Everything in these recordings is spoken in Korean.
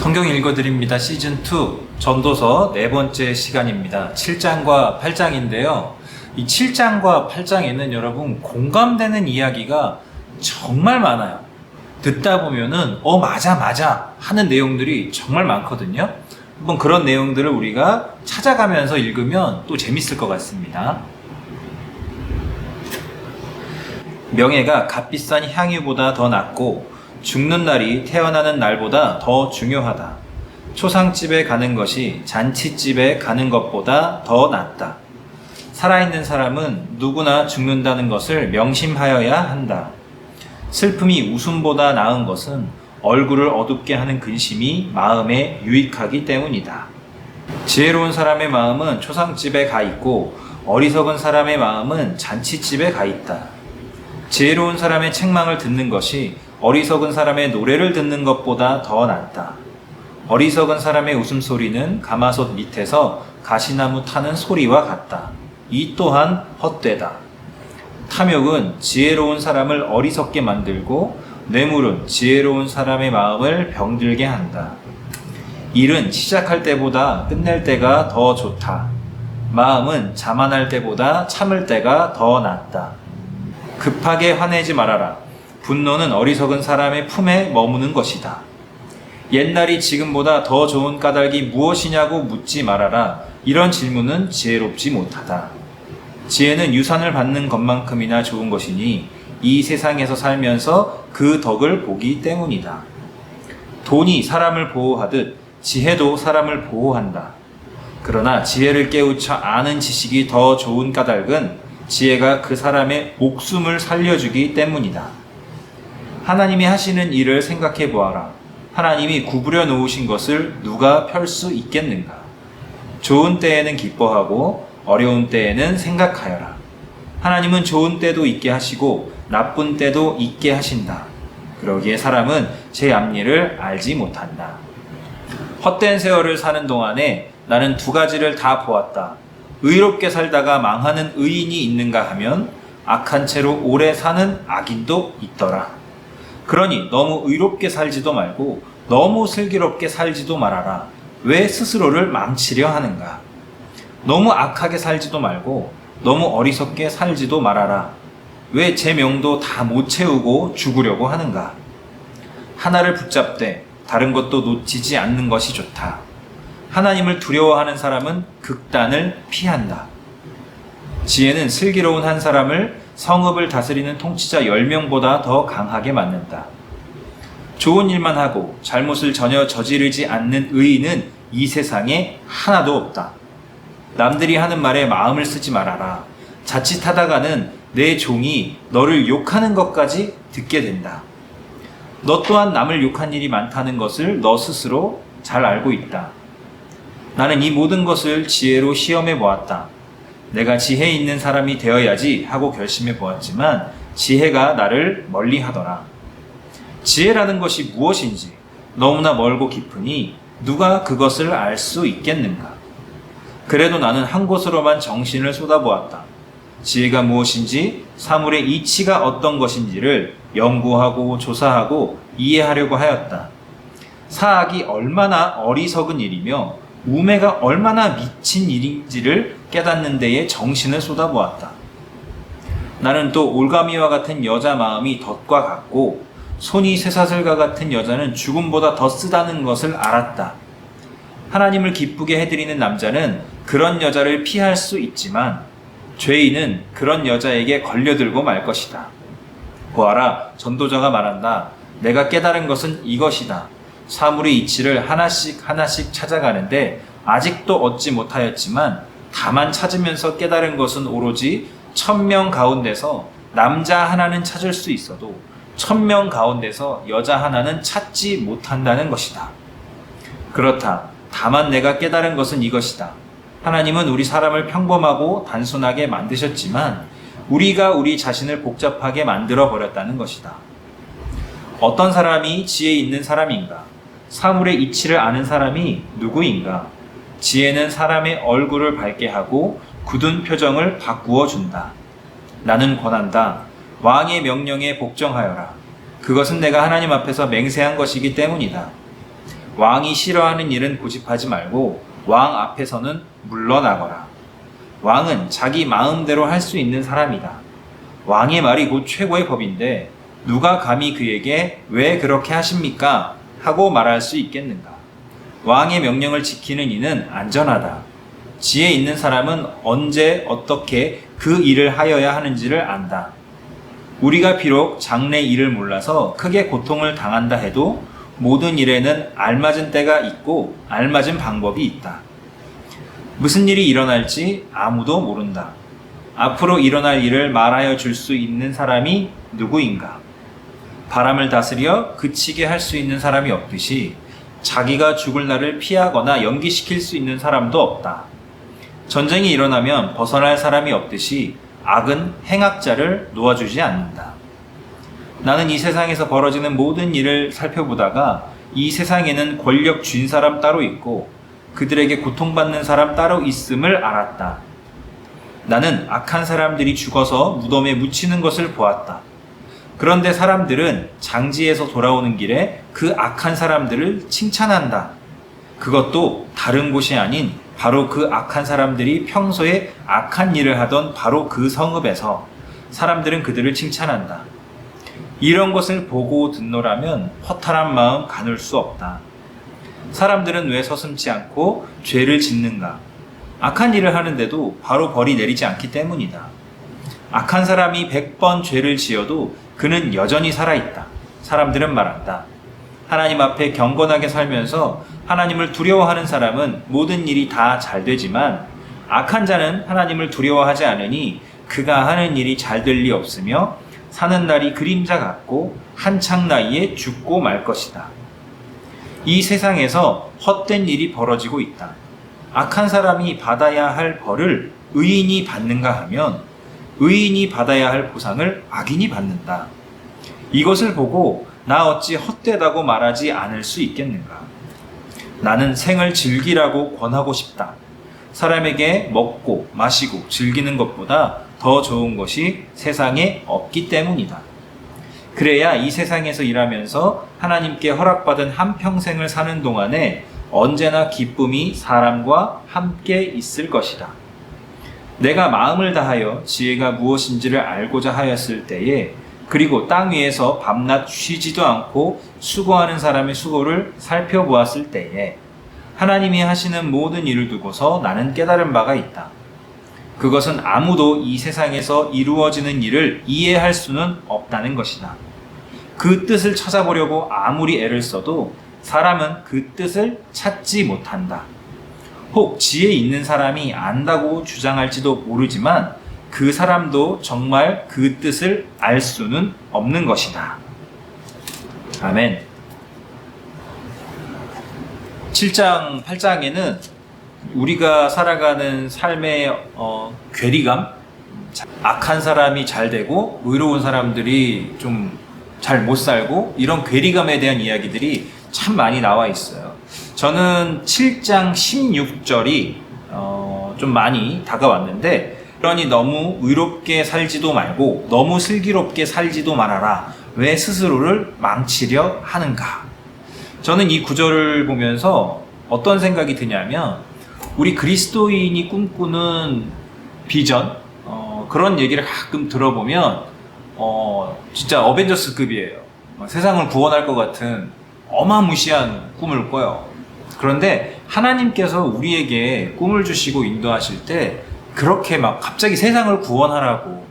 성경 읽어드립니다. 시즌2 전도서 네 번째 시간입니다. 7장과 8장인데요. 이 7장과 8장에는 여러분 공감되는 이야기가 정말 많아요. 듣다 보면은 맞아 하는 내용들이 정말 많거든요. 한번 그런 내용들을 우리가 찾아가면서 읽으면 또 재밌을 것 같습니다. 명예가 값비싼 향유보다 더 낫고 죽는 날이 태어나는 날보다 더 중요하다. 초상집에 가는 것이 잔치집에 가는 것보다 더 낫다. 살아있는 사람은 누구나 죽는다는 것을 명심하여야 한다. 슬픔이 웃음보다 나은 것은 얼굴을 어둡게 하는 근심이 마음에 유익하기 때문이다. 지혜로운 사람의 마음은 초상집에 가 있고 어리석은 사람의 마음은 잔치집에 가 있다. 지혜로운 사람의 책망을 듣는 것이 어리석은 사람의 노래를 듣는 것보다 더 낫다. 어리석은 사람의 웃음소리는 가마솥 밑에서 가시나무 타는 소리와 같다. 이 또한 헛되다. 탐욕은 지혜로운 사람을 어리석게 만들고 뇌물은 지혜로운 사람의 마음을 병들게 한다. 일은 시작할 때보다 끝낼 때가 더 좋다. 마음은 자만할 때보다 참을 때가 더 낫다. 급하게 화내지 말아라. 분노는 어리석은 사람의 품에 머무는 것이다. 옛날이 지금보다 더 좋은 까닭이 무엇이냐고 묻지 말아라. 이런 질문은 지혜롭지 못하다. 지혜는 유산을 받는 것만큼이나 좋은 것이니 이 세상에서 살면서 그 덕을 보기 때문이다. 돈이 사람을 보호하듯 지혜도 사람을 보호한다. 그러나 지혜를 깨우쳐 아는 지식이 더 좋은 까닭은 지혜가 그 사람의 목숨을 살려주기 때문이다. 하나님이 하시는 일을 생각해 보아라. 하나님이 구부려 놓으신 것을 누가 펼 수 있겠는가? 좋은 때에는 기뻐하고 어려운 때에는 생각하여라. 하나님은 좋은 때도 있게 하시고 나쁜 때도 있게 하신다. 그러기에 사람은 제 앞일을 알지 못한다. 헛된 세월을 사는 동안에 나는 두 가지를 다 보았다. 의롭게 살다가 망하는 의인이 있는가 하면 악한 채로 오래 사는 악인도 있더라. 그러니 너무 의롭게 살지도 말고 너무 슬기롭게 살지도 말아라. 왜 스스로를 망치려 하는가? 너무 악하게 살지도 말고 너무 어리석게 살지도 말아라. 왜 제 명도 다 못 채우고 죽으려고 하는가? 하나를 붙잡되 다른 것도 놓치지 않는 것이 좋다. 하나님을 두려워하는 사람은 극단을 피한다. 지혜는 슬기로운 한 사람을 성읍을 다스리는 통치자 10명보다 더 강하게 만든다. 좋은 일만 하고 잘못을 전혀 저지르지 않는 의인은 이 세상에 하나도 없다. 남들이 하는 말에 마음을 쓰지 말아라. 자칫하다가는 내 종이 너를 욕하는 것까지 듣게 된다. 너 또한 남을 욕한 일이 많다는 것을 너 스스로 잘 알고 있다. 나는 이 모든 것을 지혜로 시험해 보았다. 내가 지혜 있는 사람이 되어야지 하고 결심해 보았지만 지혜가 나를 멀리 하더라. 지혜라는 것이 무엇인지 너무나 멀고 깊으니 누가 그것을 알 수 있겠는가? 그래도 나는 한 곳으로만 정신을 쏟아보았다. 지혜가 무엇인지 사물의 이치가 어떤 것인지를 연구하고 조사하고 이해하려고 하였다. 사악이 얼마나 어리석은 일이며 우매가 얼마나 미친 일인지를 깨닫는 데에 정신을 쏟아보았다. 나는 또 올가미와 같은 여자 마음이 덫과 같고 손이 쇠사슬과 같은 여자는 죽음보다 더 쓰다는 것을 알았다. 하나님을 기쁘게 해드리는 남자는 그런 여자를 피할 수 있지만 죄인은 그런 여자에게 걸려들고 말 것이다. 보아라, 전도자가 말한다. 내가 깨달은 것은 이것이다. 사물의 이치를 하나씩 찾아가는데 아직도 얻지 못하였지만 다만 찾으면서 깨달은 것은 오로지 1000명 가운데서 남자 하나는 찾을 수 있어도 1000명 가운데서 여자 하나는 찾지 못한다는 것이다. 그렇다. 다만 내가 깨달은 것은 이것이다. 하나님은 우리 사람을 평범하고 단순하게 만드셨지만 우리가 우리 자신을 복잡하게 만들어 버렸다는 것이다. 어떤 사람이 지혜 있는 사람인가? 사물의 이치를 아는 사람이 누구인가? 지혜는 사람의 얼굴을 밝게 하고 굳은 표정을 바꾸어 준다. 나는 권한다. 왕의 명령에 복종하여라. 그것은 내가 하나님 앞에서 맹세한 것이기 때문이다. 왕이 싫어하는 일은 고집하지 말고 왕 앞에서는 물러나거라. 왕은 자기 마음대로 할 수 있는 사람이다. 왕의 말이 곧 최고의 법인데 누가 감히 그에게 왜 그렇게 하십니까? 하고 말할 수 있겠는가? 왕의 명령을 지키는 이는 안전하다. 지혜 있는 사람은 언제 어떻게 그 일을 하여야 하는지를 안다. 우리가 비록 장래 일을 몰라서 크게 고통을 당한다 해도 모든 일에는 알맞은 때가 있고 알맞은 방법이 있다. 무슨 일이 일어날지 아무도 모른다. 앞으로 일어날 일을 말하여 줄 수 있는 사람이 누구인가? 바람을 다스려 그치게 할 수 있는 사람이 없듯이 자기가 죽을 날을 피하거나 연기시킬 수 있는 사람도 없다. 전쟁이 일어나면 벗어날 사람이 없듯이 악은 행악자를 놓아주지 않는다. 나는 이 세상에서 벌어지는 모든 일을 살펴보다가 이 세상에는 권력 쥔 사람 따로 있고 그들에게 고통받는 사람 따로 있음을 알았다. 나는 악한 사람들이 죽어서 무덤에 묻히는 것을 보았다. 그런데 사람들은 장지에서 돌아오는 길에 그 악한 사람들을 칭찬한다. 그것도 다른 곳이 아닌 바로 그 악한 사람들이 평소에 악한 일을 하던 바로 그 성읍에서 사람들은 그들을 칭찬한다. 이런 것을 보고 듣노라면 허탈한 마음 가눌 수 없다. 사람들은 왜 서슴지 않고 죄를 짓는가? 악한 일을 하는데도 바로 벌이 내리지 않기 때문이다. 악한 사람이 100번 죄를 지어도 그는 여전히 살아있다. 사람들은 말한다. 하나님 앞에 경건하게 살면서 하나님을 두려워하는 사람은 모든 일이 다 잘 되지만 악한 자는 하나님을 두려워하지 않으니 그가 하는 일이 잘 될 리 없으며 사는 날이 그림자 같고 한창 나이에 죽고 말 것이다. 이 세상에서 헛된 일이 벌어지고 있다. 악한 사람이 받아야 할 벌을 의인이 받는가 하면 의인이 받아야 할 보상을 악인이 받는다. 이것을 보고 나 어찌 헛되다고 말하지 않을 수 있겠는가? 나는 생을 즐기라고 권하고 싶다. 사람에게 먹고 마시고 즐기는 것보다 더 좋은 것이 세상에 없기 때문이다. 그래야 이 세상에서 일하면서 하나님께 허락받은 한평생을 사는 동안에 언제나 기쁨이 사람과 함께 있을 것이다. 내가 마음을 다하여 지혜가 무엇인지를 알고자 하였을 때에 그리고 땅 위에서 밤낮 쉬지도 않고 수고하는 사람의 수고를 살펴보았을 때에 하나님이 하시는 모든 일을 두고서 나는 깨달은 바가 있다. 그것은 아무도 이 세상에서 이루어지는 일을 이해할 수는 없다는 것이다. 그 뜻을 찾아보려고 아무리 애를 써도 사람은 그 뜻을 찾지 못한다. 혹 지혜 있는 사람이 안다고 주장할지도 모르지만 그 사람도 정말 그 뜻을 알 수는 없는 것이다. 아멘. 7장, 8장에는 우리가 살아가는 삶의 괴리감, 악한 사람이 잘 되고 의로운 사람들이 좀 잘 못 살고 이런 괴리감에 대한 이야기들이 참 많이 나와 있어요. 저는 7장 16절이 좀 많이 다가왔는데 그러니 너무 의롭게 살지도 말고 너무 슬기롭게 살지도 말아라. 왜 스스로를 망치려 하는가? 저는 이 구절을 보면서 어떤 생각이 드냐면 우리 그리스도인이 꿈꾸는 비전 그런 얘기를 가끔 들어보면 진짜 어벤져스급이에요. 세상을 구원할 것 같은 어마무시한 꿈을 꿔요. 그런데 하나님께서 우리에게 꿈을 주시고 인도하실 때 그렇게 막 갑자기 세상을 구원하라고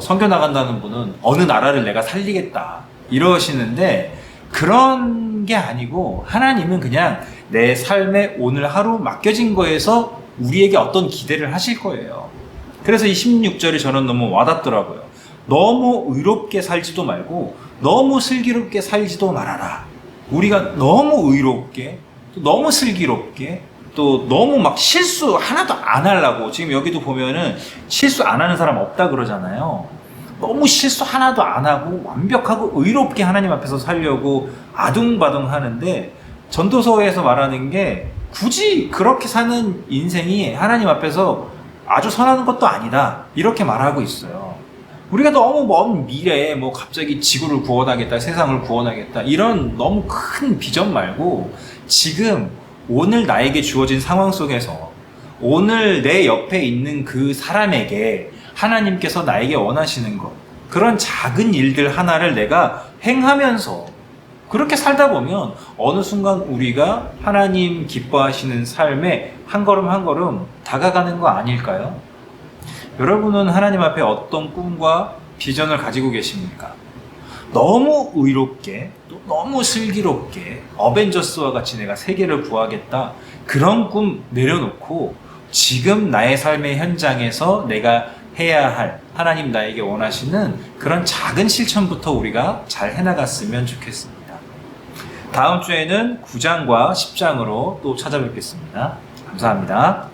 선교 나간다는 분은 어느 나라를 내가 살리겠다 이러시는데 그런 게 아니고 하나님은 그냥 내 삶에 오늘 하루 맡겨진 거에서 우리에게 어떤 기대를 하실 거예요. 그래서 이 16절이 저는 너무 와닿더라고요. 너무 의롭게 살지도 말고 너무 슬기롭게 살지도 말아라. 우리가 너무 의롭게 또 너무 슬기롭게 또 너무 막 실수 하나도 안 하려고 지금 여기도 보면은 실수 안 하는 사람 없다 그러잖아요. 너무 실수 하나도 안 하고 완벽하고 의롭게 하나님 앞에서 살려고 아둥바둥 하는데 전도서에서 말하는 게 굳이 그렇게 사는 인생이 하나님 앞에서 아주 선한 것도 아니다 이렇게 말하고 있어요. 우리가 너무 먼 미래에 뭐 갑자기 지구를 구원하겠다, 세상을 구원하겠다, 이런 너무 큰 비전 말고 지금 오늘 나에게 주어진 상황 속에서 오늘 내 옆에 있는 그 사람에게 하나님께서 나에게 원하시는 것, 그런 작은 일들 하나를 내가 행하면서 그렇게 살다 보면 어느 순간 우리가 하나님 기뻐하시는 삶에 한 걸음 한 걸음 다가가는 거 아닐까요? 여러분은 하나님 앞에 어떤 꿈과 비전을 가지고 계십니까? 너무 의롭게, 또 너무 슬기롭게 어벤져스와 같이 내가 세계를 구하겠다, 그런 꿈 내려놓고 지금 나의 삶의 현장에서 내가 해야 할, 하나님 나에게 원하시는 그런 작은 실천부터 우리가 잘 해나갔으면 좋겠습니다. 다음 주에는 9장과 10장으로 또 찾아뵙겠습니다. 감사합니다.